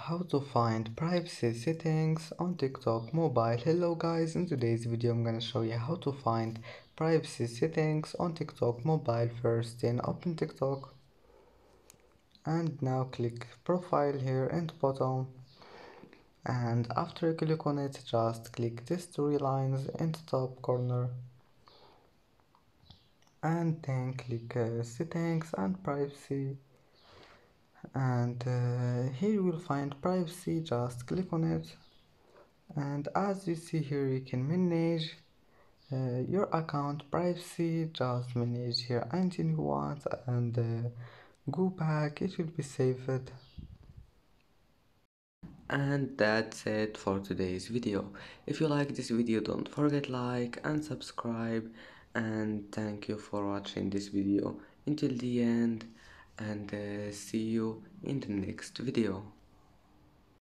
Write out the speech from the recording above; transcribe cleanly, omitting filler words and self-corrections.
how to find privacy settings on TikTok mobile. Hello guys, in today's video I'm gonna show you how to find privacy settings on TikTok mobile. First, then open TikTok and now click profile here in the bottom, and after you click on it, just click these three lines in the top corner and then click settings and privacy, and here you will find privacy. Just click on it, and as you see here you can manage your account privacy. Just manage here until you want and go back, it will be saved. And that's it for today's video. If you like this video, don't forget like and subscribe, and thank you for watching this video until the end, and see you in the next video.